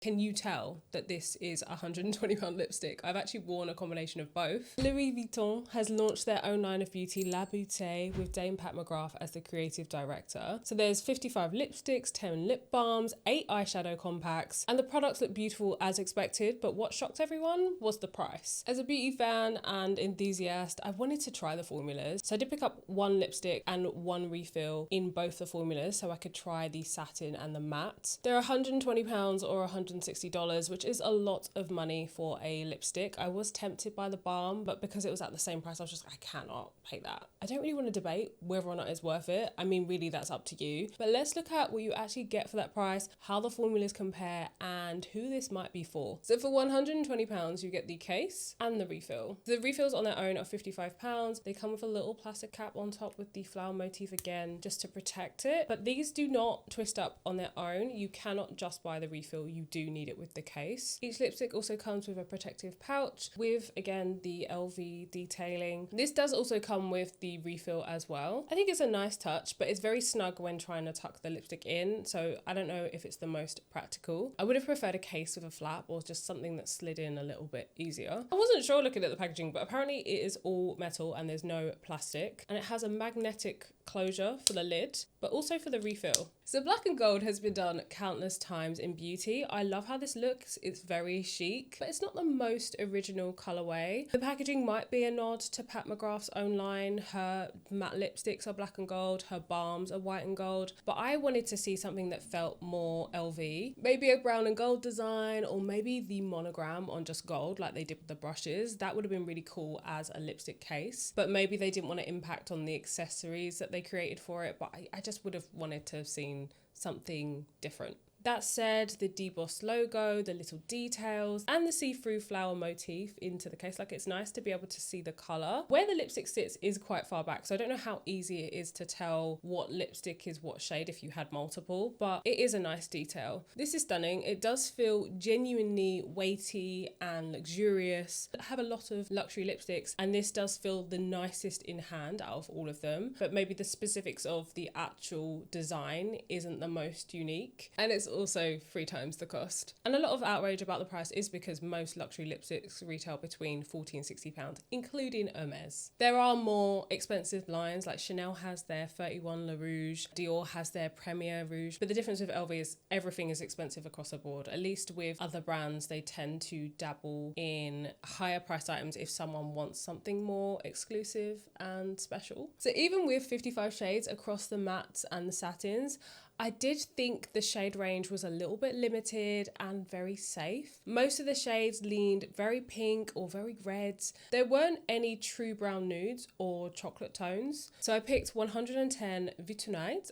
Can you tell that this is a £120 lipstick? I've actually worn a combination of both. Louis Vuitton has launched their own line of beauty, La Beauté, with Dame Pat McGrath as the creative director. So there's 55 lipsticks, 10 lip balms, 8 eyeshadow compacts, and the products look beautiful as expected, but what shocked everyone was the price. As a beauty fan and enthusiast, I wanted to try the formulas. So I did pick up one lipstick and one refill in both the formulas so I could try the satin and the matte. They're £120 or $160, which is a lot of money for a lipstick. I was tempted by the balm, but because it was at the same price, I was just like, I cannot pay that. I don't really want to debate whether or not it's worth it. I mean, really, that's up to you. But let's look at what you actually get for that price, how the formulas compare, and who this might be for. So for £120, you get the case and the refill. The refills on their own are £55. They come with a little plastic cap on top with the flower motif again, just to protect it. But these do not twist up on their own. You cannot just buy the refill. You do need it with the case. Each lipstick also comes with a protective pouch with, again, the LV detailing. This does also come with the refill as well. I think it's a nice touch, but it's very snug when trying to tuck the lipstick in, so I don't know if it's the most practical. I would have preferred a case with a flap or just something that slid in a little bit easier. I wasn't sure looking at the packaging, but apparently it is all metal and there's no plastic, and it has a magnetic closure for the lid, but also for the refill. So black and gold has been done countless times in beauty. I love how this looks. It's very chic, but it's not the most original colorway. The packaging might be a nod to Pat McGrath's own line. Her matte lipsticks are black and gold, her balms are white and gold, but I wanted to see something that felt more LV. Maybe a brown and gold design, or maybe the monogram on just gold like they did with the brushes. That would have been really cool as a lipstick case, but maybe they didn't want to impact on the accessories that they created for it, but I just would have wanted to have seen something different. That said, the debossed logo, the little details, and the see-through flower motif into the case, like, it's nice to be able to see the colour. Where the lipstick sits is quite far back, so I don't know how easy it is to tell what lipstick is what shade if you had multiple, but it is a nice detail. This is stunning. It does feel genuinely weighty and luxurious. I have a lot of luxury lipsticks, and this does feel the nicest in hand out of all of them, but maybe the specifics of the actual design isn't the most unique, and it's also 3 times the cost. And a lot of outrage about the price is because most luxury lipsticks retail between £40 and £60, including Hermès. There are more expensive lines, like Chanel has their 31 Le Rouge, Dior has their Premier Rouge, but the difference with LV is everything is expensive across the board. At least with other brands, they tend to dabble in higher priced items if someone wants something more exclusive and special. So even with 55 shades across the mattes and the satins, I did think the shade range was a little bit limited and very safe. Most of the shades leaned very pink or very red. There weren't any true brown nudes or chocolate tones. So I picked 110 Vuittonite.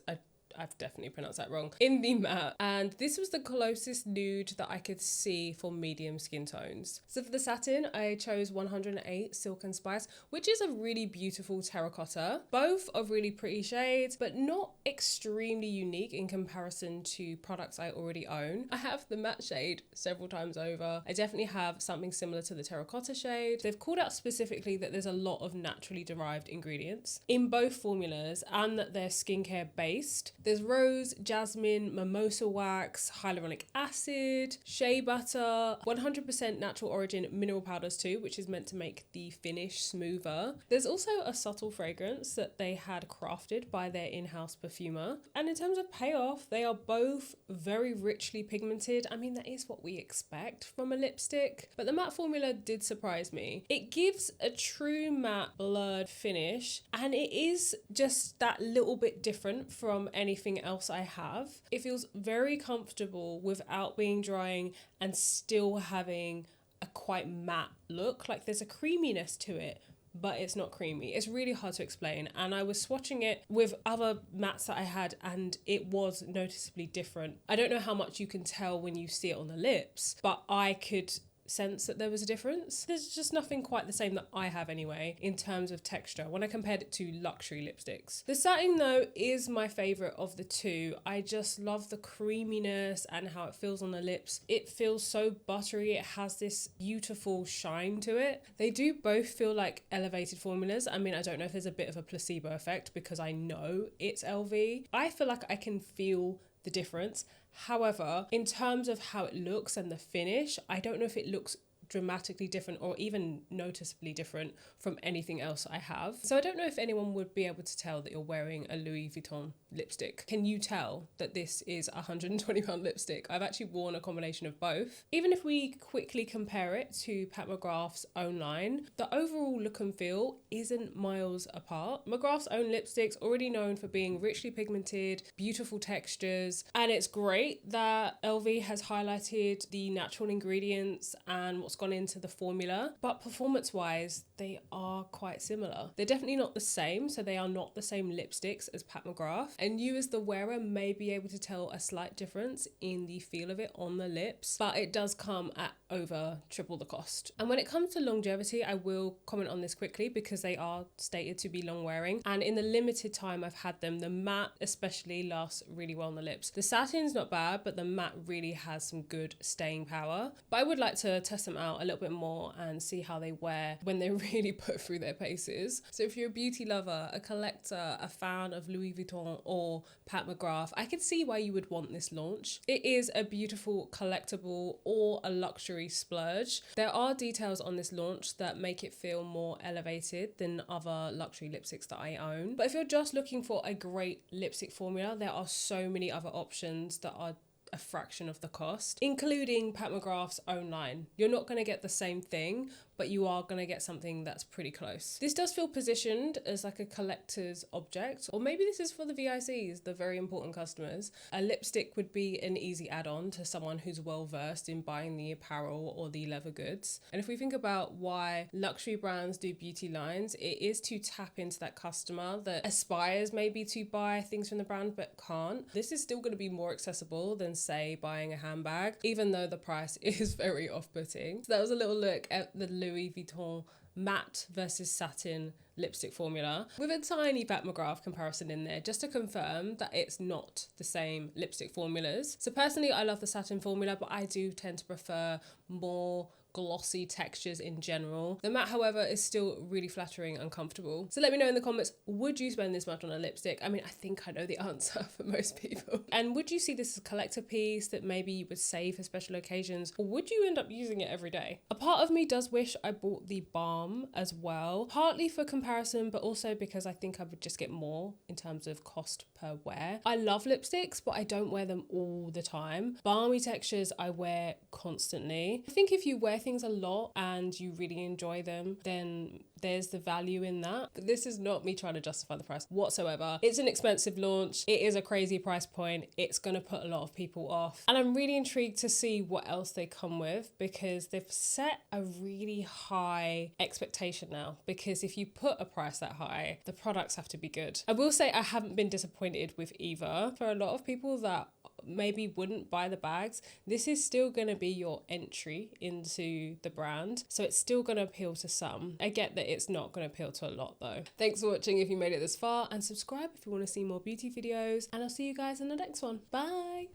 I've definitely pronounced that wrong, in the matte, and this was the closest nude that I could see for medium skin tones. So for the satin, I chose 108 Silk and Spice, which is a really beautiful terracotta. Both are really pretty shades, but not extremely unique in comparison to products I already own. I have the matte shade several times over. I definitely have something similar to the terracotta shade. They've called out specifically that there's a lot of naturally derived ingredients in both formulas and that they're skincare based. There's rose, jasmine, mimosa wax, hyaluronic acid, shea butter, 100% natural origin mineral powders too, which is meant to make the finish smoother. There's also a subtle fragrance that they had crafted by their in-house perfumer. And in terms of payoff, they are both very richly pigmented. I mean, that is what we expect from a lipstick, but the matte formula did surprise me. It gives a true matte blurred finish, and it is just that little bit different from anything else I have. It feels very comfortable without being drying and still having a quite matte look. Like, there's a creaminess to it, but it's not creamy. It's really hard to explain, and I was swatching it with other mattes that I had and it was noticeably different. I don't know how much you can tell when you see it on the lips, but I could sense that there was a difference. There's just nothing quite the same that I have anyway in terms of texture when I compared it to luxury lipsticks. The satin though is my favourite of the two. I just love the creaminess and how it feels on the lips. It feels so buttery. It has this beautiful shine to it. They do both feel like elevated formulas. I mean, I don't know if there's a bit of a placebo effect because I know it's LV. I feel like I can feel the difference. However, in terms of how it looks and the finish, I don't know if it looks dramatically different or even noticeably different from anything else I have. So I don't know if anyone would be able to tell that you're wearing a Louis Vuitton lipstick. Can you tell that this is a £120 lipstick? I've actually worn a combination of both. Even if we quickly compare it to Pat McGrath's own line, the overall look and feel isn't miles apart. McGrath's own lipsticks already known for being richly pigmented, beautiful textures, and it's great that LV has highlighted the natural ingredients and what's gone into the formula, but performance-wise, they are quite similar. They're definitely not the same, so they are not the same lipsticks as Pat McGrath, and you as the wearer may be able to tell a slight difference in the feel of it on the lips, but it does come at over triple the cost. And when it comes to longevity, I will comment on this quickly because they are stated to be long wearing, and in the limited time I've had them, the matte especially lasts really well on the lips. The satin's not bad, but the matte really has some good staying power. But I would like to test them out a little bit more and see how they wear when they really put through their paces. So if you're a beauty lover, a collector, a fan of Louis Vuitton or Pat McGrath, I can see why you would want this launch. It is a beautiful collectible or a luxury splurge. There are details on this launch that make it feel more elevated than other luxury lipsticks that I own. But if you're just looking for a great lipstick formula, there are so many other options that are a fraction of the cost, including Pat McGrath's own line. You're not going to get the same thing, but you are going to get something that's pretty close. This does feel positioned as like a collector's object, or maybe this is for the VICs, the very important customers. A lipstick would be an easy add-on to someone who's well versed in buying the apparel or the leather goods. And if we think about why luxury brands do beauty lines, it is to tap into that customer that aspires maybe to buy things from the brand but can't. This is still going to be more accessible than, say, buying a handbag, even though the price is very off-putting. So that was a little look at the Louis Vuitton matte versus satin lipstick formula with a tiny Pat McGrath comparison in there, just to confirm that it's not the same lipstick formulas. So personally, I love the satin formula, but I do tend to prefer more glossy textures in general. The matte, however, is still really flattering and comfortable. So let me know in the comments, would you spend this much on a lipstick? I mean, I think I know the answer for most people. And would you see this as a collector piece that maybe you would save for special occasions, or would you end up using it every day? A part of me does wish I bought the balm as well, partly for comparison, but also because I think I would just get more in terms of cost per wear. I love lipsticks, but I don't wear them all the time. Balmy textures I wear constantly. I think if you wear things a lot and you really enjoy them, then there's the value in that. But this is not me trying to justify the price whatsoever. It's an expensive launch. It is a crazy price point. It's going to put a lot of people off. And I'm really intrigued to see what else they come with, because they've set a really high expectation now. Because if you put a price that high, the products have to be good. I will say I haven't been disappointed with either. For a lot of people that maybe wouldn't buy the bags, this is still going to be your entry into the brand, so it's still going to appeal to some. I get that it's not going to appeal to a lot though. Thanks for watching if you made it this far, and subscribe if you want to see more beauty videos, and I'll see you guys in the next one. Bye.